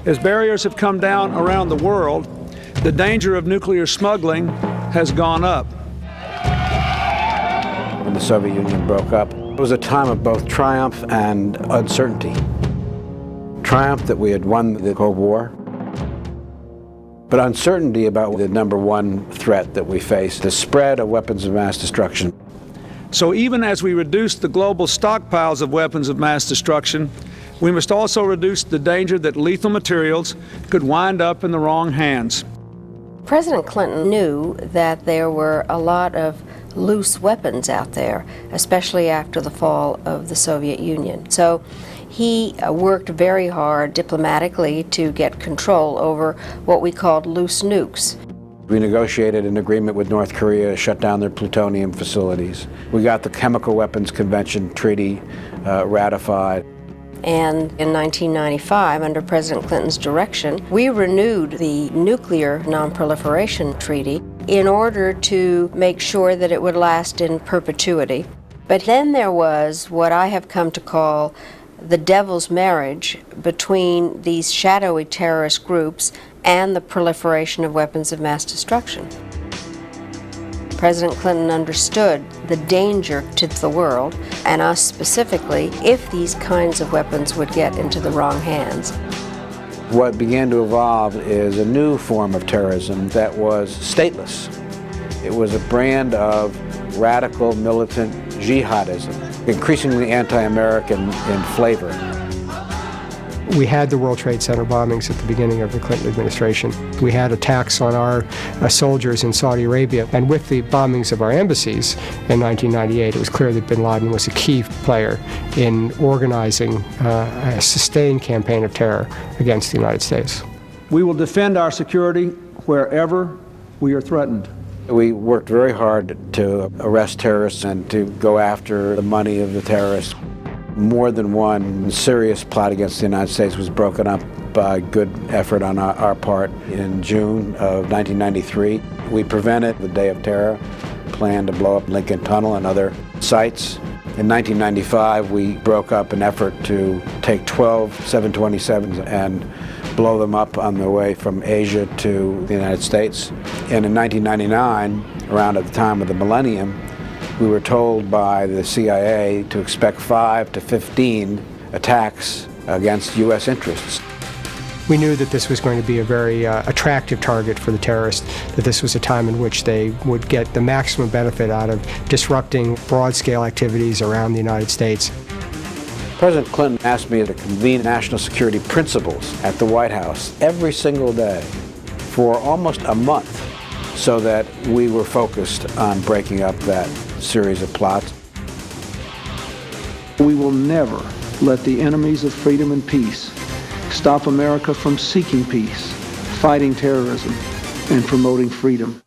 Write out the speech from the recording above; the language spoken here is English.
As barriers have come down around the world, the danger of nuclear smuggling has gone up. When the Soviet Union broke up, it was a time of both triumph and uncertainty. Triumph that we had won the Cold War, but uncertainty about the number one threat that we face, the spread of weapons of mass destruction. So even as we reduce the global stockpiles of weapons of mass destruction, we must also reduce the danger that lethal materials could wind up in the wrong hands. President Clinton knew that there were a lot of loose weapons out there, especially after the fall of the Soviet Union. So he worked very hard diplomatically to get control over what we called loose nukes. We negotiated an agreement with North Korea to shut down their plutonium facilities. We got the Chemical Weapons Convention Treaty ratified. And in 1995, under President Clinton's direction, we renewed the Nuclear Non-Proliferation Treaty in order to make sure that it would last in perpetuity. But then there was what I have come to call the devil's marriage between these shadowy terrorist groups and the proliferation of weapons of mass destruction. President Clinton understood the danger to the world, and us specifically, if these kinds of weapons would get into the wrong hands. What began to evolve is a new form of terrorism that was stateless. It was a brand of radical militant jihadism, increasingly anti-American in flavor. We had the World Trade Center bombings at the beginning of the Clinton administration. We had attacks on our soldiers in Saudi Arabia. And with the bombings of our embassies in 1998, it was clear that bin Laden was a key player in organizing a sustained campaign of terror against the United States. We will defend our security wherever we are threatened. We worked very hard to arrest terrorists and to go after the money of the terrorists. More than one serious plot against the United States was broken up by good effort on our part. In June of 1993, we prevented the Day of Terror, planned to blow up Lincoln Tunnel and other sites. In 1995, we broke up an effort to take 12 727s and blow them up on their way from Asia to the United States. And in 1999, around at the time of the millennium, we were told by the CIA to expect 5 to 15 attacks against U.S. interests. We knew that this was going to be a very attractive target for the terrorists, that this was a time in which they would get the maximum benefit out of disrupting broad-scale activities around the United States. President Clinton asked me to convene national security principles at the White House every single day for almost a month so that we were focused on breaking up that series of plots. We will never let the enemies of freedom and peace stop America from seeking peace, fighting terrorism, and promoting freedom.